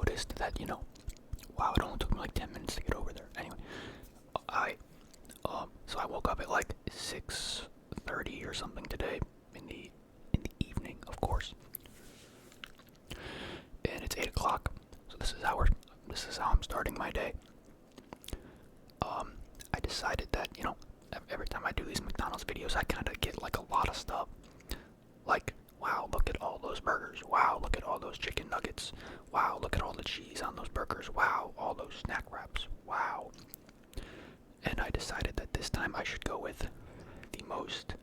noticed that, wow, it only took me like 10 minutes to get over there. Anyway, so I woke up at like 6:30 or something today in the evening, of course. And it's 8 o'clock, so this is how I'm starting my day. I decided that, every time I do these McDonald's videos, I kind of get like a lot of stuff. Like, wow, look at all those burgers. Wow, look at all those chicken nuggets. Wow, look at all the cheese on those burgers. Wow, all those snack wraps. Wow. And I decided that this time I should go with the most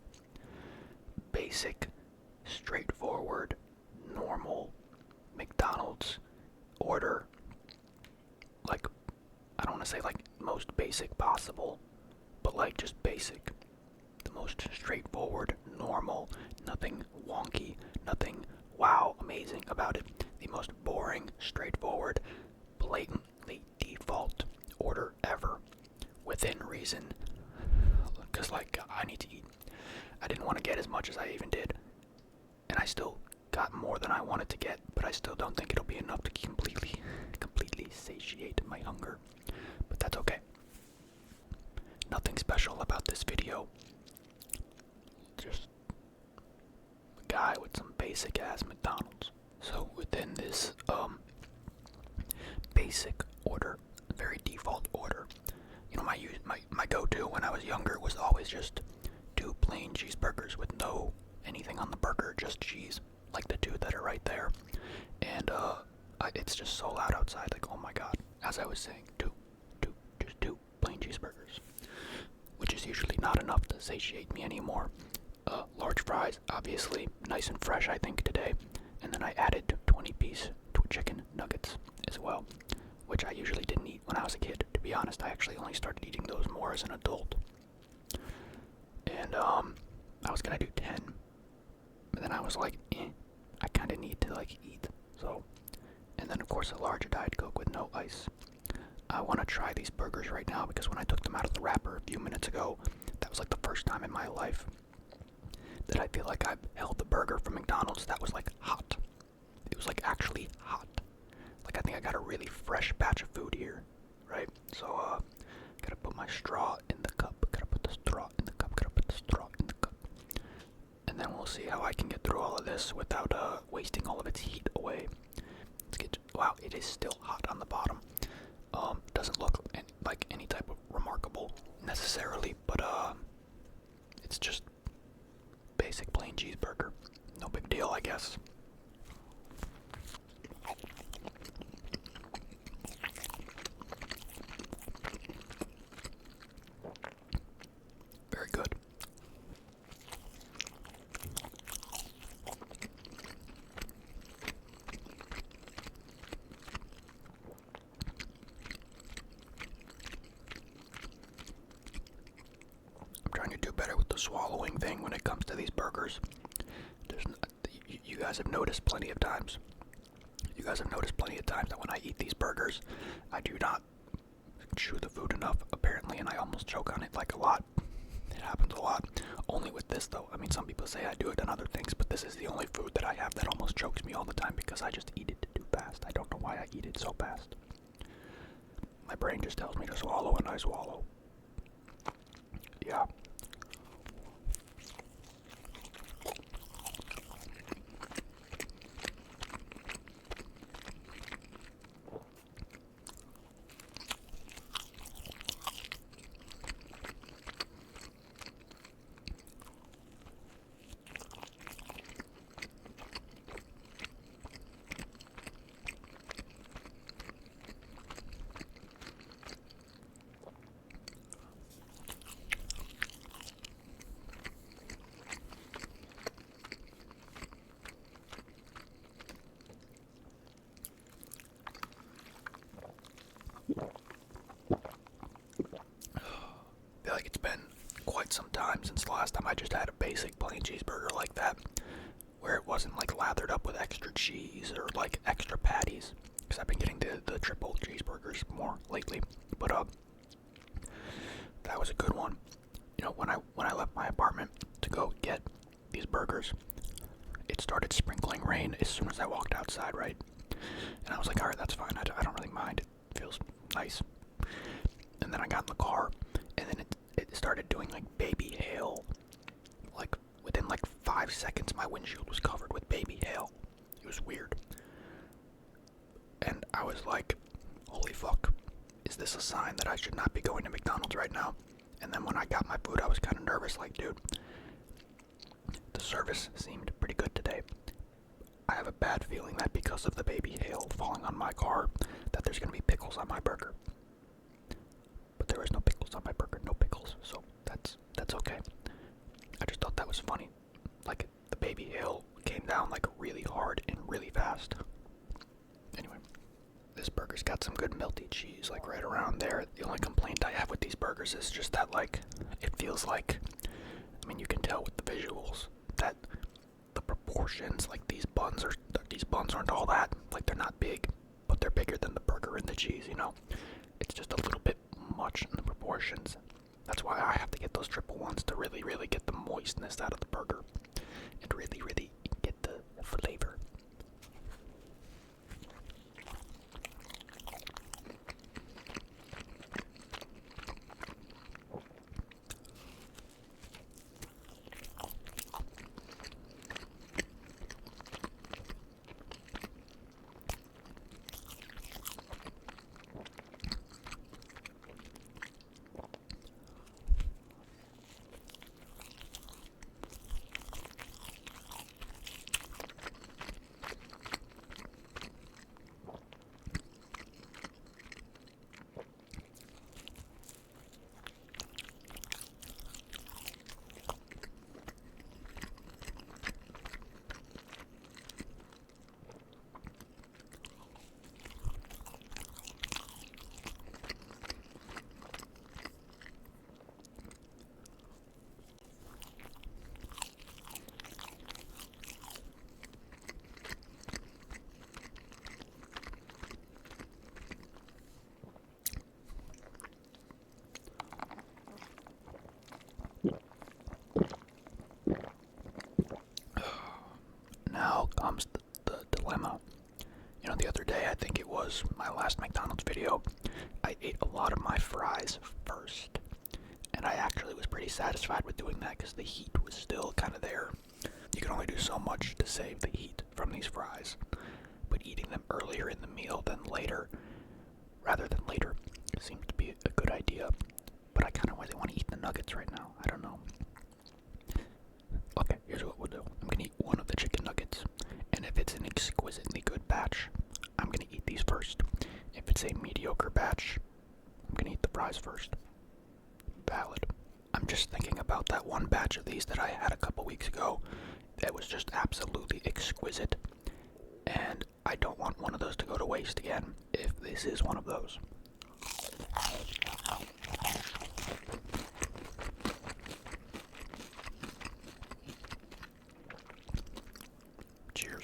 basic, straightforward, normal McDonald's order. Like, I don't want to say like most basic possible, but like just basic. The most straightforward, normal, nothing wonky, nothing wow, amazing about it. The most boring, straightforward, blatantly default order ever, within reason. Because like, I need to eat. I didn't want to get as much as I even did, and I still got more than I wanted to get, but I still don't think it'll be enough to completely satiate my hunger. But that's okay. Nothing special about this video. Just a guy with some basic ass McDonald's. So within this basic order, very default order, my go-to when I was younger was always just 2 plain cheeseburgers with no anything on the burger, just cheese, like the 2 that are right there. And it's just so loud outside, like, oh my god. As I was saying, just 2 plain cheeseburgers, which is usually not enough to satiate me anymore. Large fries, obviously, nice and fresh, I think, today. And then I added 20-piece chicken nuggets as well, which I usually didn't eat when I was a kid. To be honest, I actually only started eating those more as an adult. And I was gonna do 10, but then I was like, I kind of need to like eat. So, and then of course a large Diet Coke with no ice. I want to try these burgers right now because when I took them out of the wrapper a few minutes ago, that was like the first time in my life that I feel like I've held the burger from McDonald's that was like hot. It was like actually hot. Like, I think I got a really fresh batch of food here, right? So, gotta put my straw in the cup. Gotta put the straw in the cup. Gotta put the straw in the cup. And then we'll see how I can get through all of this without wasting all of its heat away. Wow, it is still hot on the bottom. Doesn't look like any type of remarkable necessarily, but it's just basic plain cheeseburger. No big deal, I guess. Very good. I'm trying to do better with the swallowing thing when it comes to these burgers. You guys have noticed plenty of times. You guys have noticed plenty of times that when I eat these burgers, I do not chew the food enough, apparently, and I almost choke on it like a lot. It happens a lot. Only with this, though. I mean, some people say I do it on other things, but this is the only food that I have that almost chokes me all the time because I just eat it too fast. I don't know why I eat it so fast. My brain just tells me to swallow, and I swallow. Yeah. I feel like it's been quite some time since the last time I just had a basic plain cheeseburger like that, where it wasn't like lathered up with extra cheese or like extra patties, because I've been getting the triple cheeseburgers more lately. But that was a good one. You know, when I left my apartment to go get these burgers, it started sprinkling rain as soon as I walked outside, right? And I was like, alright, that's fine. I don't really mind. It feels nice. And then I got in the car, and then it started doing like baby hail. Like within like 5 seconds, my windshield was covered with baby hail. It was weird. And I was like, holy fuck, is this a sign that I should not be going to McDonald's right now? And then when I got my food, I was kind of nervous, like, dude, the service seemed pretty good today. I have a bad feeling that because of the baby hail falling on my car, that there's gonna be pickles on my burger. But there was no pickles on my burger, no pickles, so that's okay. I just thought that was funny. Like, the baby hail came down like really hard and really fast. Anyway, this burger's got some good melty cheese, like right around there. The only complaint I have with these burgers is just that, like, it feels like, I mean, you can tell with the visuals that the proportions, like these buns aren't all that, like they're not big, but they're bigger than the burger and the cheese, you know? It's just a little bit much in the proportions. That's why I have to get those triple ones to really, really get the moistness out of the burger and really, really get the flavor. Now comes the dilemma. You know, the other day, I think it was my last McDonald's video, I ate a lot of my fries first. And I actually was pretty satisfied with doing that because the heat was still kind of there. You can only do so much to save the heat from these fries. But eating them earlier in the meal than later, rather than later, seems to be a good idea. But I kind of really want to eat the nuggets right now. I don't know. Okay, here's what we'll do. I'm going to eat one of the chicken nuggets. And if it's an exquisitely good batch, I'm going to eat these first. If it's a mediocre batch, I'm going to eat the fries first. Valid. I'm just thinking about that one batch of these that I had a couple weeks ago. That was just absolutely exquisite. And I don't want one of those to go to waste again, if this is one of those. Cheers.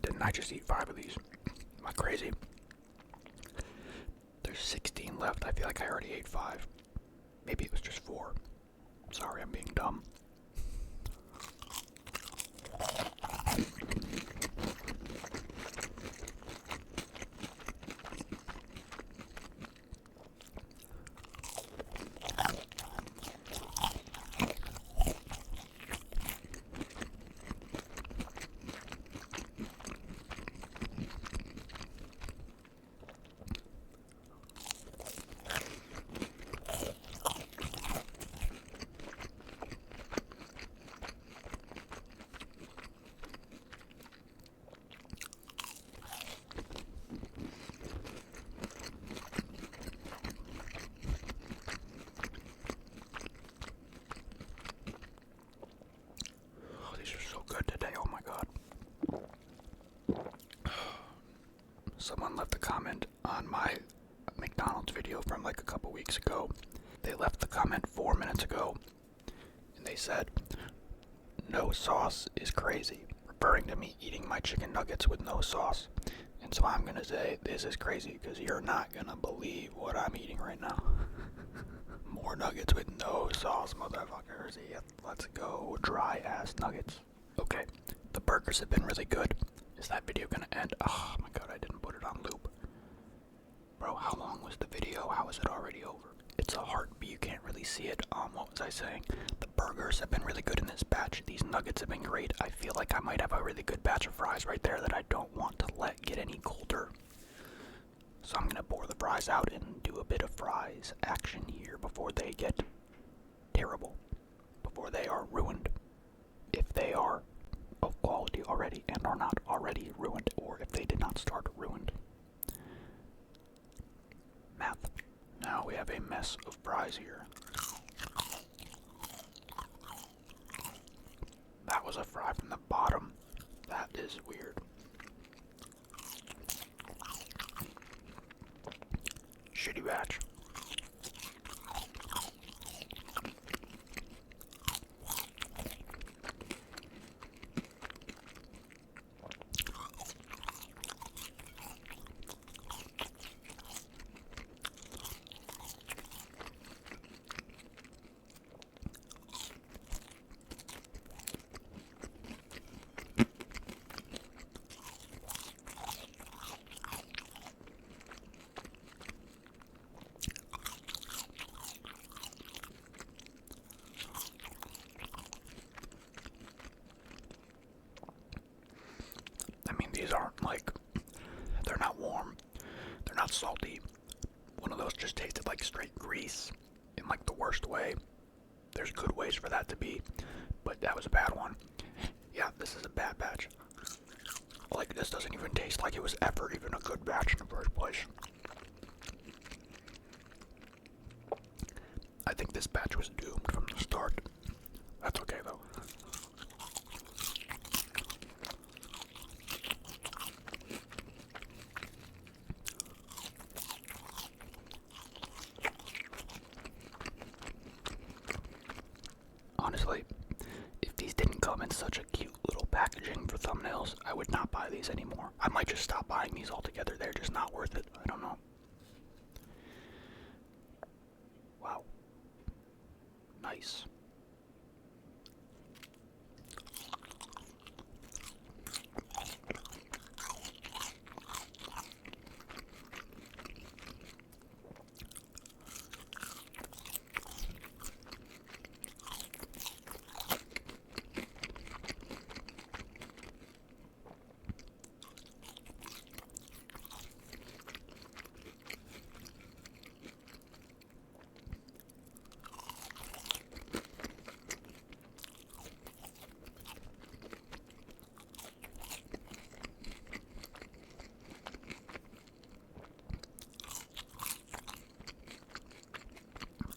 Didn't I just eat 5 of these? Am I crazy? There's 16 left. I feel like I already ate 5. Maybe it was just 4. Sorry, I'm being dumb. on my McDonald's video from like a couple weeks ago. They left the comment 4 minutes ago, and they said, "No sauce is crazy," referring to me eating my chicken nuggets with no sauce. And so I'm gonna say, this is crazy, because you're not gonna believe what I'm eating right now. More nuggets with no sauce, motherfuckers. Yeah, let's go. Dry ass nuggets. Okay, the burgers have been really good. Is that video gonna end? Oh my god, I didn't put it on loop. Bro, how long was the video? How is it already over? It's a heartbeat, you can't really see it. What was I saying? The burgers have been really good in this batch. These nuggets have been great. I feel like I might have a really good batch of fries right there that I don't want to let get any colder. So I'm gonna pour the fries out and do a bit of fries action here before they get terrible. Before they are ruined. If they are of quality already and are not already ruined, or if they did not start ruined. Math. Now we have a mess of fries here. That was a fry from the bottom. That is weird. Shitty batch. These aren't like, they're not warm, they're not salty. One of those just tasted like straight grease in like the worst way. There's good ways for that to be, but that was a bad one. Yeah, this is a bad batch. Like, this doesn't even taste like it was ever even a good batch in the first place. I think this batch was doomed from the start. That's okay though. Honestly, if these didn't come in such a cute little packaging for thumbnails, I would not buy these anymore. I might just stop buying these altogether. They're just not worth it. I don't know. Wow. Nice.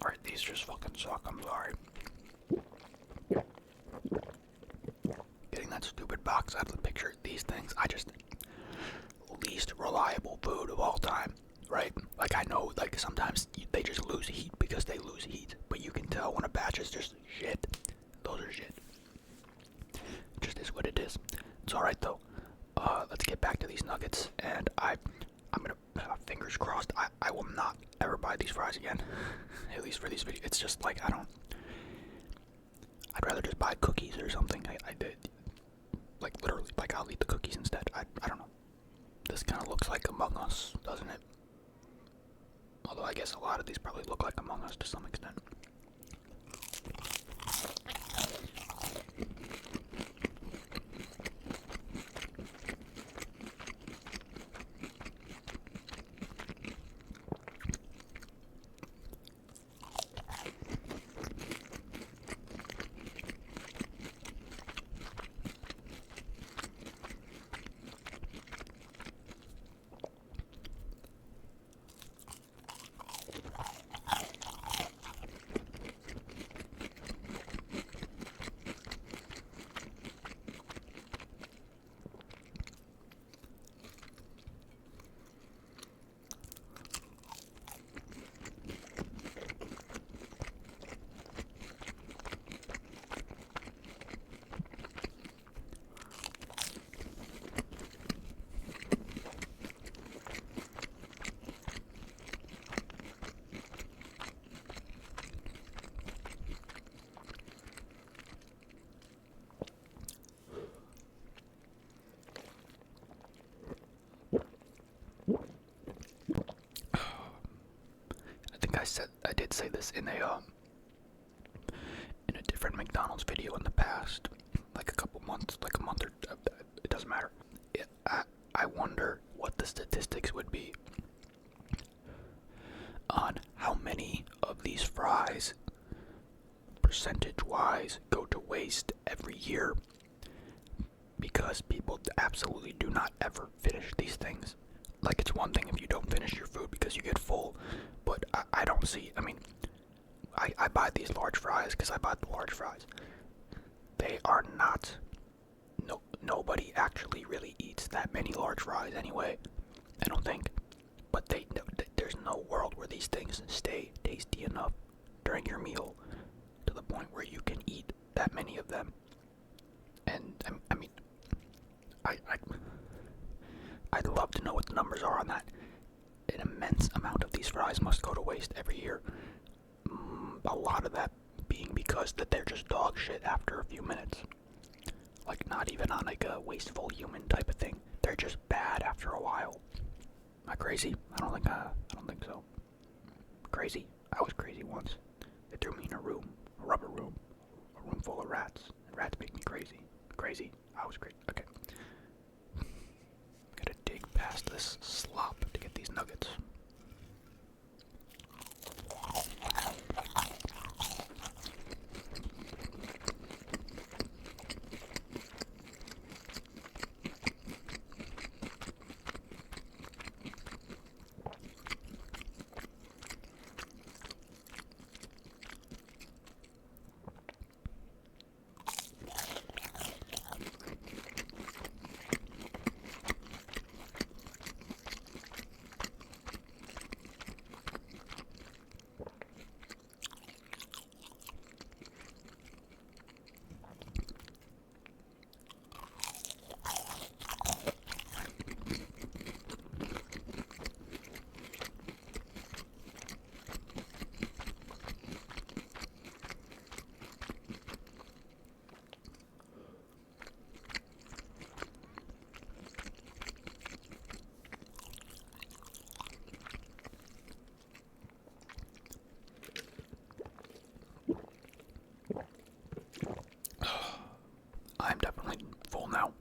Alright, these just fucking suck, I'm sorry. Getting that stupid box out of the picture, these things, least reliable food of all time, right? Like, I know, like, sometimes they just lose heat because they lose heat, but you can tell when a batch is just shit. Those are shit. It just is what it is. It's alright though. Let's get back to these nuggets, and I'm gonna, fingers crossed, I will not ever buy these fries again. At least for these videos. It's just like, I'd rather just buy cookies or something. I did. Like, literally, like, I'll eat the cookies instead. I don't know. This kind of looks like Among Us, doesn't it? Although I guess a lot of these probably look like Among Us to some extent. I did say this in a different McDonald's video in the past, like a couple months, like a month or it doesn't matter. I wonder what the statistics would be on how many of these fries, percentage-wise, go to waste every year because people absolutely do not ever finish these things. Like, it's one thing if you don't finish your food because you get full, but I don't see, I mean, I buy these large fries because I bought the large fries. They are not, nobody actually really eats that many large fries anyway, I don't think. But there's no world where these things stay tasty enough during your meal to the point where you can eat that many of them. And I mean, I'd love to know what the numbers are on that. An immense amount of these fries must go to waste every year. A lot of that being because that they're just dog shit after a few minutes. Like, not even on like a wasteful human type of thing. They're just bad after a while. Am I crazy? I don't think so. Crazy? I was crazy once. They threw me in a rubber room, a room full of rats. And rats make me crazy. Crazy? I was crazy. Okay. Gotta dig past this slop to get these nuggets. I'm definitely full now.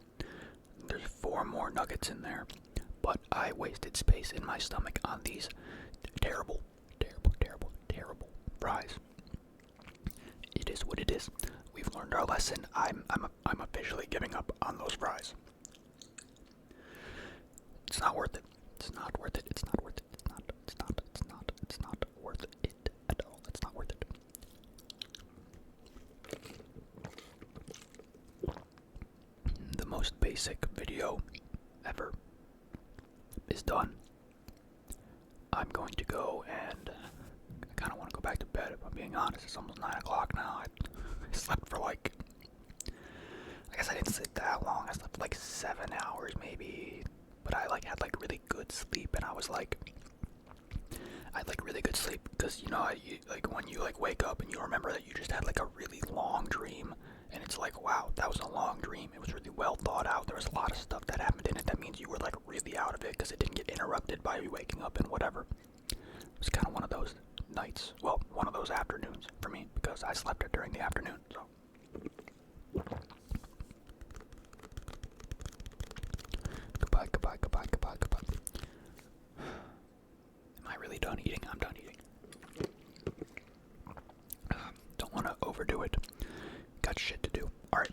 There's 4 more nuggets in there, but I wasted space in my stomach on these terrible fries. It is what it is. We've learned our lesson. I'm officially giving up on those fries. It's not worth it. It's not worth it. It's not worth it. It's not worth it at all. It's not worth it. The most basic video ever is done. I'm going to go and I kind of want to go back to bed if I'm being honest. It's almost 9 o'clock now. I slept for like, I guess I didn't sleep that long. I slept like 7 hours maybe, but I like had like really good sleep, and I had like really good sleep because like when you like wake up and you remember that you just had like a really long dream, and it's like, wow, that was a long dream. It was really well thought out. There was a lot of stuff that happened in it. That means you were like really out of it because it didn't get interrupted by you waking up and whatever. It was kind of one of those nights, well, one of those afternoons for me because I slept it during the afternoon. So goodbye. Am I really done eating? I'm done eating. Don't want to overdo it. Got shit to do. Alright.